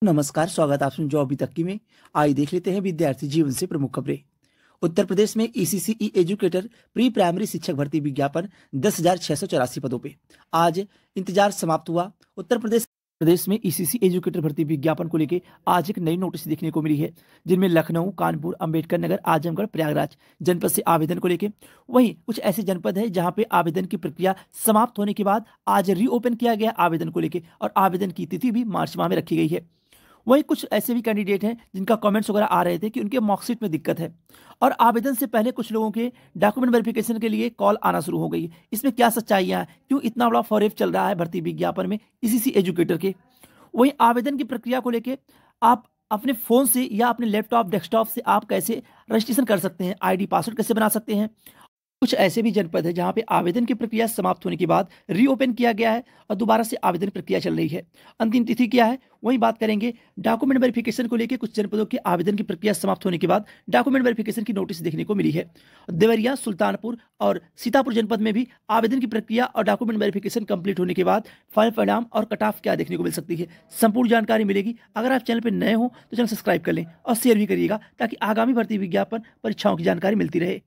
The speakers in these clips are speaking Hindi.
नमस्कार, स्वागत आप सुन जो अभी तक की में। आइए देख लेते हैं विद्यार्थी जीवन से प्रमुख खबरें। उत्तर प्रदेश में ईसीसीई एजुकेटर प्री प्राइमरी शिक्षक भर्ती विज्ञापन 10,684 पदों पे आज इंतजार समाप्त हुआ। उत्तर प्रदेश में ईसीसी एजुकेटर भर्ती विज्ञापन को लेकर आज एक नई नोटिस देखने को मिली है, जिनमें लखनऊ, कानपुर, अंबेडकर नगर, आजमगढ़, प्रयागराज जनपद से आवेदन को लेकर। वहीं कुछ ऐसे जनपद है जहां पे आवेदन की प्रक्रिया समाप्त होने के बाद आज रीओपन किया गया आवेदन को लेकर, और आवेदन की तिथि भी मार्च माह में रखी गई है। वहीं कुछ ऐसे भी कैंडिडेट हैं जिनका कमेंट्स वगैरह आ रहे थे कि उनके मार्कशीट में दिक्कत है, और आवेदन से पहले कुछ लोगों के डॉक्यूमेंट वेरिफिकेशन के लिए कॉल आना शुरू हो गई है। इसमें क्या सच्चाइयाँ हैं, क्यों इतना बड़ा फॉरेप चल रहा है भर्ती विज्ञापन में इसी एजुकेटर के। वहीं आवेदन की प्रक्रिया को लेकर आप अपने फ़ोन से या अपने लैपटॉप, डेस्कटॉप से आप कैसे रजिस्ट्रेशन कर सकते हैं, आईडी पासवर्ड कैसे बना सकते हैं। कुछ ऐसे भी जनपद है जहां पे आवेदन की प्रक्रिया समाप्त होने के बाद रीओपन किया गया है और दोबारा से आवेदन प्रक्रिया चल रही है। अंतिम तिथि क्या है वही बात करेंगे। डॉक्यूमेंट वेरिफिकेशन को लेकर कुछ जनपदों के आवेदन की प्रक्रिया समाप्त होने के बाद डॉक्यूमेंट वेरिफिकेशन की नोटिस देखने को मिली है। देवरिया, सुल्तानपुर और सीतापुर जनपद में भी आवेदन की प्रक्रिया और डॉक्यूमेंट वेरिफिकेशन कंप्लीट होने के बाद फाइनल परिणाम और कट ऑफ क्या देखने को मिल सकती है, संपूर्ण जानकारी मिलेगी। अगर आप चैनल पर नए हो तो चैनल सब्सक्राइब कर लें और शेयर भी करिएगा, ताकि आगामी भर्ती विज्ञापन परीक्षाओं की जानकारी मिलती रहे।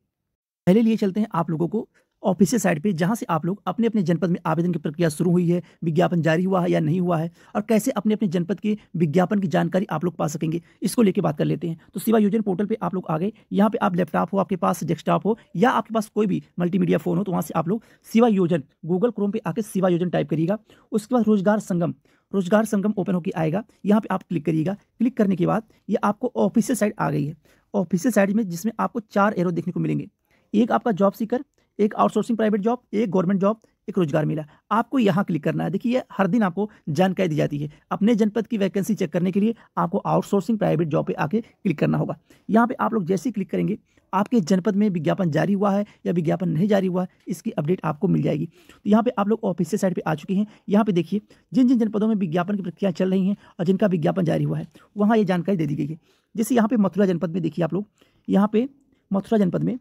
पहले लिए चलते हैं आप लोगों को ऑफिशियल साइट पे, जहां से आप लोग अपने अपने जनपद में आवेदन की प्रक्रिया शुरू हुई है, विज्ञापन जारी हुआ है या नहीं हुआ है, और कैसे अपने अपने जनपद के विज्ञापन की जानकारी आप लोग पा सकेंगे, इसको लेके बात कर लेते हैं। तो सेवा योजना पोर्टल पे आप लोग आ गए। यहाँ पे आप लैपटॉप हो, आपके पास डेस्कटॉप हो, या आपके पास कोई भी मल्टीमीडिया फोन हो, तो वहाँ से आप लोग सेवा योजना गूगल क्रोम पे आके सेवा योजना टाइप करिएगा। उसके बाद रोजगार संगम ओपन होकर आएगा। यहाँ पे आप क्लिक करिएगा। क्लिक करने के बाद ये आपको ऑफिशियल साइट आ गई है। ऑफिशियल साइट में जिसमें आपको 4 एरो देखने को मिलेंगे। एक आपका जॉब सीकर, एक आउटसोर्सिंग प्राइवेट जॉब, एक गवर्नमेंट जॉब, एक रोजगार मेला। आपको यहाँ क्लिक करना है। देखिए, हर दिन आपको जानकारी दी जाती है। अपने जनपद की वैकेंसी चेक करने के लिए आपको आउटसोर्सिंग प्राइवेट जॉब पे आके क्लिक करना होगा। यहाँ पे आप लोग जैसे ही क्लिक करेंगे, आपके जनपद में विज्ञापन जारी हुआ है या विज्ञापन नहीं जारी हुआ है, इसकी अपडेट आपको मिल जाएगी। तो यहाँ पे आप लोग ऑफिशियल साइट पे आ चुके हैं। यहाँ पे देखिए, जिन जिन जनपदों में विज्ञापन की प्रक्रिया चल रही हैं और जिनका विज्ञापन जारी हुआ है, वहाँ ये जानकारी दे दी गई है। जैसे यहाँ पे मथुरा जनपद में देखिए आप लोग, यहाँ पे मथुरा जनपद में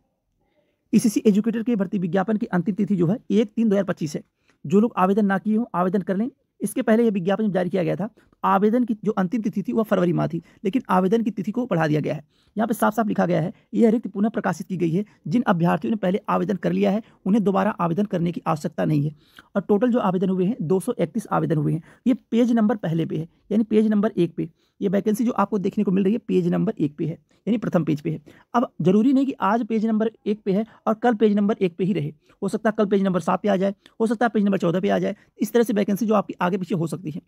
ईसीसी एजुकेटर के भर्ती विज्ञापन की अंतिम तिथि जो है 1/3/2025 है। जो लोग आवेदन ना किए हो आवेदन कर लें। इसके पहले यह विज्ञापन जारी किया गया था, तो आवेदन की जो अंतिम तिथि थी वह फरवरी माह थी, लेकिन आवेदन की तिथि को बढ़ा दिया गया है। यहाँ पे साफ साफ लिखा गया है, यह रिक्त पुनः प्रकाशित की गई है। जिन अभ्यर्थियों ने पहले आवेदन कर लिया है उन्हें दोबारा आवेदन करने की आवश्यकता नहीं है। और टोटल जो आवेदन हुए हैं 231 आवेदन हुए हैं। ये पेज नंबर पहले पे है, यानी पेज नंबर 1 पे ये वैकेंसी जो आपको देखने को मिल रही है पेज नंबर 1 पे है, यानी प्रथम पेज पे है। अब जरूरी नहीं कि आज पेज नंबर 1 पे है और कल पेज नंबर 1 पे ही रहे। हो सकता है कल पेज नंबर 7 पे आ जाए, हो सकता है पेज नंबर 14 पे आ जाए। इस तरह से वैकेंसी जो आपकी आगे पीछे हो सकती है।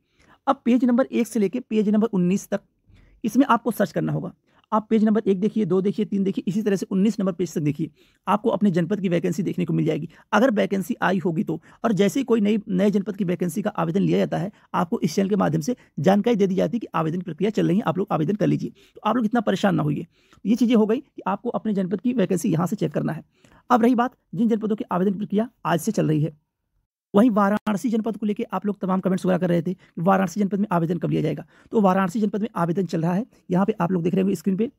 अब पेज नंबर 1 से लेके पेज नंबर 19 तक इसमें आपको सर्च करना होगा। आप पेज नंबर 1 देखिए, 2 देखिए, 3 देखिए, इसी तरह से 19 नंबर पेज तक देखिए। आपको अपने जनपद की वैकेंसी देखने को मिल जाएगी, अगर वैकेंसी आई होगी तो। और जैसे ही कोई नए जनपद की वैकेंसी का आवेदन लिया जाता है, आपको इस चैनल के माध्यम से जानकारी दे दी जाती है कि आवेदन की प्रक्रिया चल रही है, आप लोग आवेदन कर लीजिए। तो आप लोग इतना परेशान ना होइए। ये चीज़ें हो गई कि आपको अपने जनपद की वैकेंसी यहाँ से चेक करना है। अब रही बात जिन जनपदों की आवेदन की प्रक्रिया आज से चल रही है, वहीं वाराणसी जनपद को लेकर आप लोग तमाम कमेंट्स वगैरह कर रहे थे कि वाराणसी जनपद में आवेदन कब लिया जाएगा। तो वाराणसी जनपद में आवेदन चल रहा है। यहाँ पे आप लोग देख रहे होंगे स्क्रीन पे,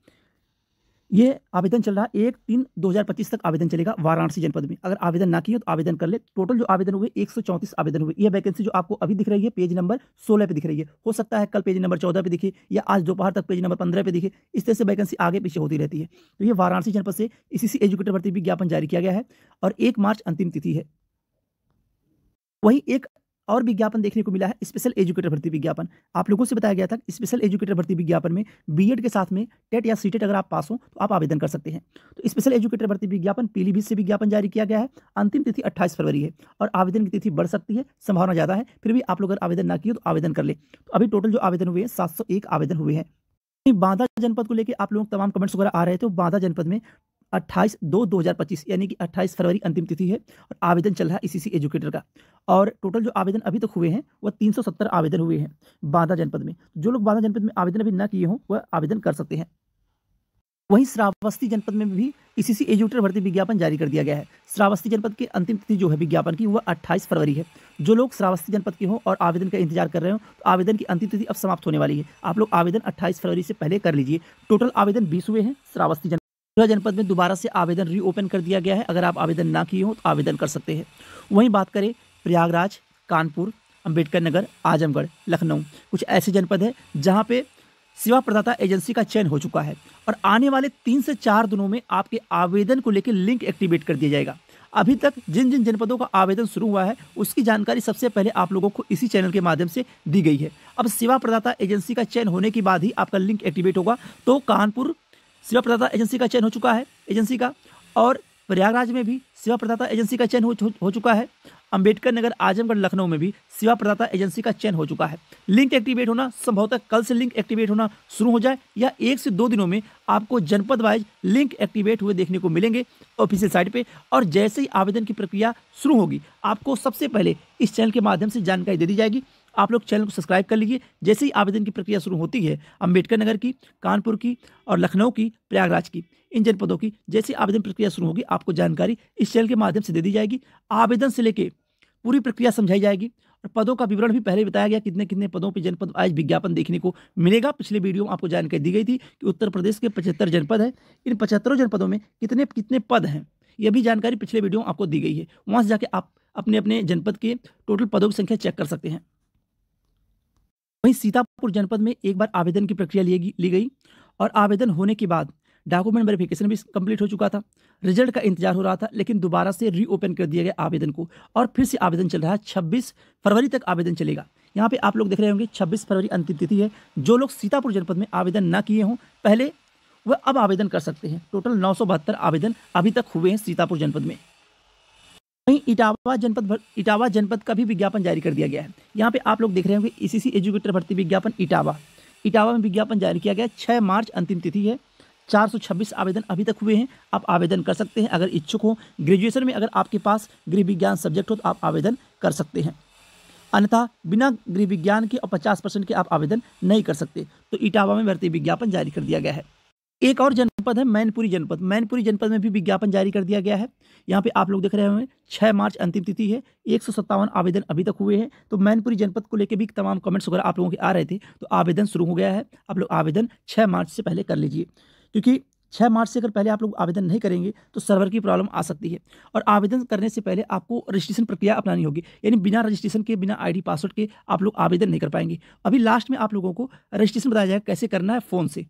ये आवेदन चल रहा है। 1/3/2025 तक आवेदन चलेगा वाराणसी जनपद में। अगर आवेदन ना किए तो आवेदन कर ले। टोटल जो आवेदन हुए 134 आवेदन हुए। ये वैकेंसी जो आपको अभी दिख रही है पेज नंबर 16 पे दिख रही है। हो सकता है कल पेज नंबर 14 पे दिखे, या आज दोपहर तक पेज नंबर 15 पे दिखे। इस तरह से वैकेंसी आगे पीछे होती रहती है। तो ये वाराणसी जनपद से इसी एजुकेटर भर्ती विज्ञापन जारी किया गया है और 1 मार्च अंतिम तिथि है। वहीं एक और विज्ञापन देखने को मिला है, स्पेशल एजुकेटर भर्ती विज्ञापन। आप लोगों से बताया गया था कि स्पेशल एजुकेटर भर्ती विज्ञापन में बीएड के साथ में टेट या सीटेट अगर आप पास हो तो आप आवेदन कर सकते हैं। तो स्पेशल एजुकेटर भर्ती विज्ञापन पीलीभीत से विज्ञापन जारी किया गया है। अंतिम तिथि 28 फरवरी है और आवेदन की तिथि बढ़ सकती है, संभावना ज़्यादा है। फिर भी आप लोग अगर आवेदन ना किए तो आवेदन कर ले। तो अभी टोटल जो आवेदन हुए हैं 701 आवेदन हुए हैं। बांदा जनपद को लेकर आप लोग तमाम कमेंट्स वगैरह आ रहे थे। तो बांदा जनपद में 28/2/2025 यानी कि 28 फरवरी अंतिम तिथि है और आवेदन चल रहा है इसी एजुकेटर का। और टोटल जो आवेदन अभी तक हुए हैं वह 370 आवेदन हुए हैं बांदा जनपद में। जो लोग बांदा जनपद में आवेदन अभी ना किए हों वह आवेदन कर सकते हैं। वहीं श्रावस्ती जनपद में भी इसी एजुकेटर भर्ती विज्ञापन जारी कर दिया गया है। श्रावस्ती जनपद की अंतिम तिथि जो है विज्ञापन की वह 28 फरवरी है। जो लोग श्रावस्ती जनपद के हों और आवेदन का इंतजार कर रहे हो तो आवेदन की अंतिम तिथि अब समाप्त होने वाली है। आप लोग आवेदन 28 फरवरी से पहले कर लीजिए। टोटल आवेदन 20 हुए हैं श्रावस्ती जनपद में। दोबारा से आवेदन रीओपन कर दिया गया है। अगर आप आवेदन ना किए हो तो आवेदन कर सकते हैं। वहीं बात करें प्रयागराज, कानपुर, अंबेडकर नगर, आजमगढ़, लखनऊ कुछ ऐसे जनपद है जहां पे सेवा प्रदाता एजेंसी का चयन हो चुका है और आने वाले 3 से 4 दिनों में आपके आवेदन को लेकर लिंक एक्टिवेट कर दिया जाएगा। अभी तक जिन जिन जनपदों का आवेदन शुरू हुआ है उसकी जानकारी सबसे पहले आप लोगों को इसी चैनल के माध्यम से दी गई है। अब सेवा प्रदाता एजेंसी का चयन होने के बाद ही आपका लिंक एक्टिवेट होगा। तो कानपुर सेवा प्रदाता एजेंसी का चयन हो चुका है एजेंसी का, और प्रयागराज में भी सेवा प्रदाता एजेंसी का चयन हो चुका है। अंबेडकर नगर, आजमगढ़, लखनऊ में भी सेवा प्रदाता एजेंसी का चयन हो चुका है। लिंक एक्टिवेट होना संभवतः कल से लिंक एक्टिवेट होना शुरू हो जाए या 1 से 2 दिनों में आपको जनपद वाइज लिंक एक्टिवेट हुए देखने को मिलेंगे ऑफिशियल साइट पे। और जैसे ही आवेदन की प्रक्रिया शुरू होगी आपको सबसे पहले इस चैनल के माध्यम से जानकारी दे दी जाएगी। आप लोग चैनल को सब्सक्राइब कर लीजिए। जैसे ही आवेदन की प्रक्रिया शुरू होती है अंबेडकर नगर की, कानपुर की और लखनऊ की, प्रयागराज की, इन जनपदों की जैसे आवेदन प्रक्रिया शुरू होगी आपको जानकारी इस चैनल के माध्यम से दे दी जाएगी। आवेदन से लेके पूरी प्रक्रिया समझाई जाएगी और पदों का विवरण भी पहले बताया गया कितने कितने पदों पर जनपद आज विज्ञापन देखने को मिलेगा। पिछले वीडियो में आपको जानकारी दी गई थी कि उत्तर प्रदेश के 75 जनपद है, इन 75 जनपदों में कितने कितने पद हैं यह भी जानकारी पिछले वीडियो में आपको दी गई है। वहां से जाके आप अपने अपने जनपद के टोटल पदों की संख्या चेक कर सकते हैं। वहीं सीतापुर जनपद में एक बार आवेदन की प्रक्रिया ली गई और आवेदन होने के बाद डॉक्यूमेंट वेरिफिकेशन भी कंप्लीट हो चुका था। रिजल्ट का इंतजार हो रहा था, लेकिन दोबारा से रीओपन कर दिया गया आवेदन को और फिर से आवेदन चल रहा है। 26 फरवरी तक आवेदन चलेगा। यहाँ पे आप लोग देख रहे होंगे 26 फरवरी अंतिम तिथि है। जो लोग सीतापुर जनपद में आवेदन ना किए हों पहले, वह अब आवेदन कर सकते हैं। टोटल 972 आवेदन अभी तक हुए हैं सीतापुर जनपद में। वहीं इटावा जनपद का भी विज्ञापन जारी कर दिया गया है। यहाँ पे आप लोग देख रहे होंगे ईसीसी एजुकेटर भर्ती विज्ञापन इटावा में विज्ञापन जारी किया गया। 6 मार्च अंतिम तिथि है। 426 आवेदन अभी तक हुए हैं। आप आवेदन कर सकते हैं अगर इच्छुक हो। ग्रेजुएशन में अगर आपके पास गृह विज्ञान सब्जेक्ट हो तो आप आवेदन कर सकते हैं, अन्यथा बिना गृह विज्ञान के और 50% के आप आवेदन नहीं कर सकते। तो इटावा में भर्ती विज्ञापन जारी कर दिया गया है। एक और जनपद है मैनपुरी जनपद में भी विज्ञापन जारी कर दिया गया है। यहाँ पे आप लोग देख रहे होंगे 6 मार्च अंतिम तिथि है। 157 आवेदन अभी तक हुए हैं। तो मैनपुरी जनपद को लेकर भी तमाम कमेंट्स वगैरह आप लोगों के आ रहे थे, तो आवेदन शुरू हो गया है। आप लोग आवेदन 6 मार्च से पहले कर लीजिए, क्योंकि 6 मार्च से अगर पहले आप लोग आवेदन नहीं करेंगे तो सर्वर की प्रॉब्लम आ सकती है। और आवेदन करने से पहले आपको रजिस्ट्रेशन प्रक्रिया अपनानी होगी, यानी बिना रजिस्ट्रेशन के, बिना आईडी पासवर्ड के आप लोग आवेदन नहीं कर पाएंगे। अभी लास्ट में आप लोगों को रजिस्ट्रेशन बताया जाएगा कैसे करना है फ़ोन से।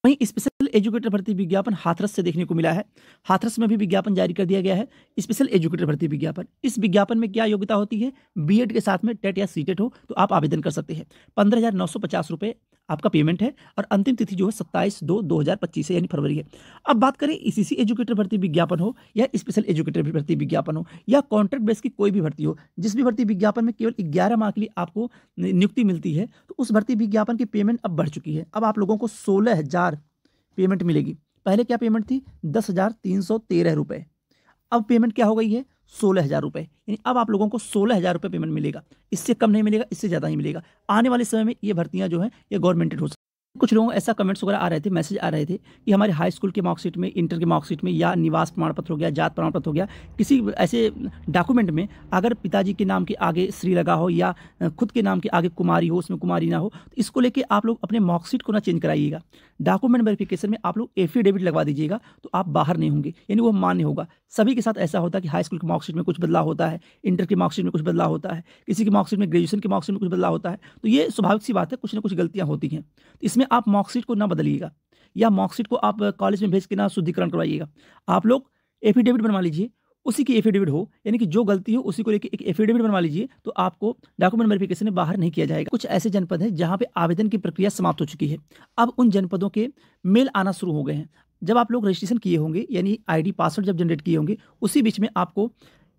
वहीं स्पेशल एजुकेटर भर्ती विज्ञापन हाथरस से देखने को मिला है। हाथरस में भी विज्ञापन जारी कर दिया गया है। स्पेशल एजुकेटर भर्ती विज्ञापन, इस विज्ञापन में क्या योग्यता होती है? बीएड के साथ में टेट या सीटेट हो तो आप आवेदन कर सकते हैं। 15,950 रुपये आपका पेमेंट है और अंतिम तिथि जो है 27/2/2025 है, यानी फरवरी है। अब बात करें ईसीसी एजुकेटर भर्ती विज्ञापन हो या स्पेशल एजुकेटर भर्ती विज्ञापन हो या कॉन्ट्रैक्ट बेस की कोई भी भर्ती हो, जिस भी भर्ती विज्ञापन में केवल 11 माह के लिए आपको नियुक्ति मिलती है, तो उस भर्ती विज्ञापन की पेमेंट अब बढ़ चुकी है। अब आप लोगों को 16,000 पेमेंट मिलेगी। पहले क्या पेमेंट थी? 10,313 रुपये। अब पेमेंट क्या हो गई है? 16,000 रुपये। यानी अब आप लोगों को 16,000 रुपये पेमेंट मिलेगा। इससे कम नहीं मिलेगा, इससे ज़्यादा ही मिलेगा। आने वाले समय में ये भर्तियां जो हैं ये गवर्नमेंटेड हो सकती हैं। कुछ लोगों को ऐसा कमेंट्स वगैरह आ रहे थे, मैसेज आ रहे थे कि हमारे हाई स्कूल के मार्कशीट में, इंटर के मार्कशीट में या निवास प्रमाण पत्र हो गया, जात प्रमाण पत्र हो गया, किसी ऐसे डॉक्यूमेंट में अगर पिताजी के नाम के आगे श्री लगा हो या खुद के नाम के आगे कुमारी हो, उसमें कुमारी ना हो, तो इसको लेके आप लोग अपने मार्कशीट को ना चेंज कराइएगा। डॉक्यूमेंट वेरिफिकेशन में आप लोग एफिडेविट लगवा दीजिएगा, तो आप बाहर नहीं होंगे, यानी वो मान्य होगा। सभी के साथ ऐसा होता है कि हाई स्कूल के मार्कशीट में कुछ बदलाव होता है, इंटर के मार्कशीट में कुछ बदलाव होता है, किसी की मार्कशीट में, ग्रेजुएशन के मार्कशीट में कुछ बदलाव होता है। तो ये स्वाभाविक सी बात है, कुछ ना कुछ गलतियां होती हैं। तो इसमें आप मार्कशीट को ना बदलिएगा या मार्कशीट को आप कॉलेज में भेज के ना शुद्धिकरण करवाइएगा। आप लोग एफिडेविट बनवा लीजिए, उसी की एफिडेविट हो, यानी कि जो गलती हो उसी को लेकर एक एफिडेविट बनवा लीजिए, तो आपको डॉक्यूमेंट वेरिफिकेशन में बाहर नहीं किया जाएगा। कुछ ऐसे जनपद हैं जहां पे आवेदन की प्रक्रिया समाप्त हो चुकी है। अब उन जनपदों के मेल आना शुरू हो गए हैं। जब आप लोग रजिस्ट्रेशन किए होंगे, यानी आईडी पासवर्ड जब जनरेट किए होंगे, उसी बीच में आपको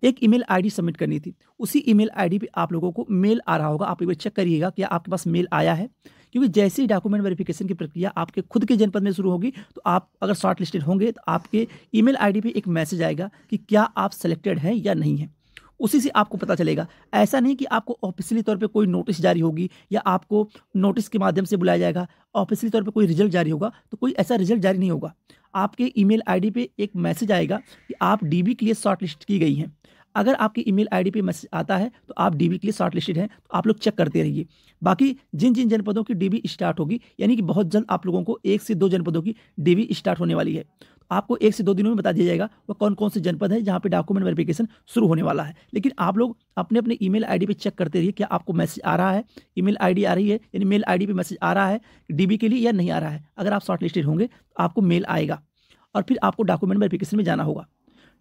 एक ईमेल आईडी सबमिट करनी थी। उसी ईमेल आईडी पे आप लोगों को मेल आ रहा होगा। आप एक बार चेक करिएगा क्या आपके पास मेल आया है, क्योंकि जैसे ही डॉक्यूमेंट वेरिफिकेशन की प्रक्रिया आपके खुद के जनपद में शुरू होगी, तो आप अगर शॉर्ट लिस्टेड होंगे तो आपके ईमेल आईडी पे एक मैसेज आएगा कि क्या आप सेलेक्टेड हैं या नहीं है। उसी से आपको पता चलेगा। ऐसा नहीं कि आपको ऑफिशियली तौर पे कोई नोटिस जारी होगी या आपको नोटिस के माध्यम से बुलाया जाएगा, ऑफिशियली तौर पे कोई रिजल्ट जारी होगा, तो कोई ऐसा रिजल्ट जारी नहीं होगा। आपके ईमेल आईडी पे एक मैसेज आएगा कि आप डीबी के लिए शॉर्ट लिस्ट की गई हैं। अगर आपकी ईमेल आईडी पे मैसेज आता है तो आप डीबी के लिए शॉर्ट लिस्टेड हैं, तो आप लोग चेक करते रहिए। बाकी जिन जिन जनपदों की डीबी स्टार्ट होगी, यानी कि बहुत जल्द आप लोगों को 1 से 2 जनपदों की डीबी स्टार्ट होने वाली है, तो आपको 1 से 2 दिनों में बता दिया जाएगा वो कौन कौन से जनपद है जहाँ पे डॉक्यूमेंट वेरिफिकेशन शुरू होने वाला है। लेकिन आप लोग अपने अपने ईमेल आईडी पे चेक करते रहिए क्या आपको मैसेज आ रहा है, ईमेल आईडी आ रही है, यानी मेल आईडी पे मैसेज आ रहा है डीबी के लिए या नहीं आ रहा है। अगर आप शॉर्ट लिस्टेड होंगे तो आपको मेल आएगा और फिर आपको डॉक्यूमेंट वेरिफिकेशन में जाना होगा।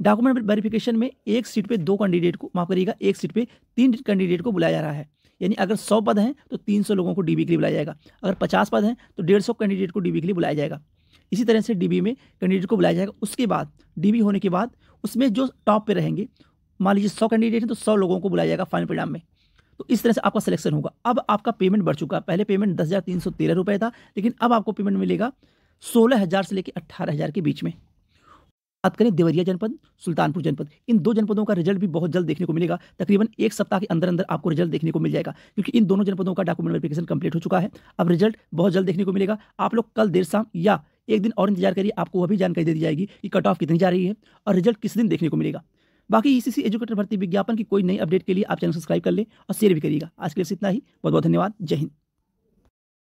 डॉक्यूमेंट वेरिफिकेशन में एक सीट पे 2 कैंडिडेट को, माफ करिएगा, एक सीट पे 3 कैंडिडेट को बुलाया जा रहा है। यानी अगर 100 पद हैं तो 300 लोगों को डीबी के लिए बुलाया जाएगा, अगर 50 पद हैं तो 150 कैंडिडेट को डीबी के लिए बुलाया जाएगा। इसी तरह से डीबी में कैंडिडेट को बुलाया जाएगा। उसके बाद डीबी होने के बाद उसमें जो टॉप पे रहेंगे, मान लीजिए 100 कैंडिडेट हैं तो 100 लोगों को बुलाया जाएगा फाइनल परिणाम में। तो इस तरह से आपका सिलेक्शन होगा। अब आपका पेमेंट बढ़ चुका है, पहले पेमेंट 10,313 रुपये था, लेकिन अब आपको पेमेंट मिलेगा 16,000 से लेकर 18,000 के बीच में। बात करें देवरिया जनपद, सुल्तानपुर जनपद, इन 2 जनपदों का रिजल्ट भी बहुत जल्द देखने को मिलेगा। तकरीबन 1 सप्ताह के अंदर अंदर आपको रिजल्ट देखने को मिल जाएगा, क्योंकि इन दोनों जनपदों का डॉक्यूमेंट वेरिफिकेशन कंप्लीट हो चुका है। अब रिजल्ट बहुत जल्द देखने को मिलेगा। आप लोग कल देर शाम या एक दिन और इंतजार करिए, आपको वह भी जानकारी दे दी जाएगी कि कट ऑफ कितनी जा रही है और रिजल्ट किस दिन देखने को मिलेगा। बाकी ईसीसी एजुकेटर भर्ती विज्ञापन की कोई नई अपडेट के लिए आप चैनल सब्सक्राइब कर लें और शेयर भी करिएगा। आज के लिए इतना ही, बहुत बहुत धन्यवाद। जय हिंद।